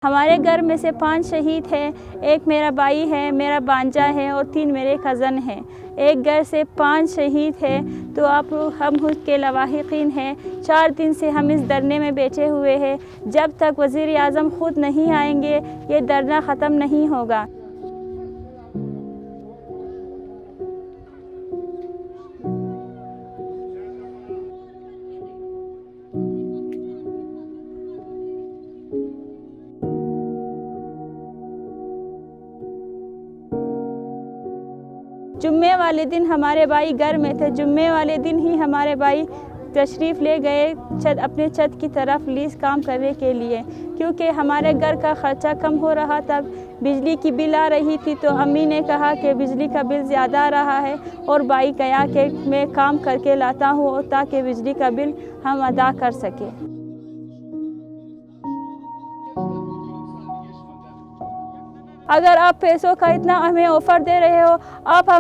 हमारे घर में से 5 शहीद हैं। एक मेरा भाई है, मेरा भांजा है और 3 मेरे कज़न हैं। एक घर से 5 शहीद हैं तो हम उसके लवाहिकीन हैं। 4 दिन से हम इस धरने में बैठे हुए हैं। जब तक वज़ीर आज़म ख़ुद नहीं आएंगे ये धरना ख़त्म नहीं होगा। जुम्मे वाले दिन हमारे भाई घर में थे। जुम्मे वाले दिन ही हमारे भाई तशरीफ़ ले गए अपने छत की तरफ लीज़ काम करने के लिए, क्योंकि हमारे घर का ख़र्चा कम हो रहा था। बिजली की बिल आ रही थी तो अम्मी ने कहा कि बिजली का बिल ज़्यादा आ रहा है और भाई कहा कि मैं काम करके लाता हूँ ताकि बिजली का बिल हम अदा कर सकें। अगर आप पैसों का इतना हमें ऑफ़र दे रहे हो, आप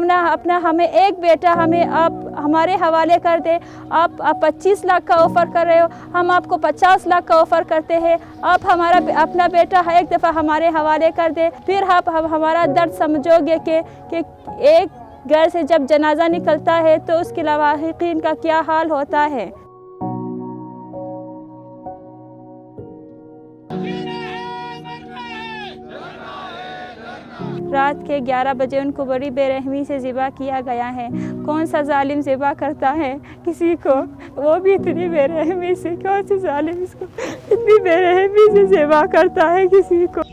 हमें एक बेटा आप हमारे हवाले कर दे। आप 25 लाख का ऑफ़र कर रहे हो, हम आपको 50 लाख का ऑफ़र करते हैं। आप अपना बेटा एक दफ़ा हमारे हवाले कर दे, फिर आप हमारा दर्द समझोगे कि एक घर से जब जनाजा निकलता है तो उसके लवाहिकीन का क्या हाल होता है। रात के 11 बजे उनको बड़ी बेरहमी से ज़िबा किया गया है। कौन सा ज़ालिम ज़िबा करता है किसी को, वो भी इतनी बेरहमी से, कौन सी ज़ालिम इसको इतनी बेरहमी से ज़िबा करता है किसी को।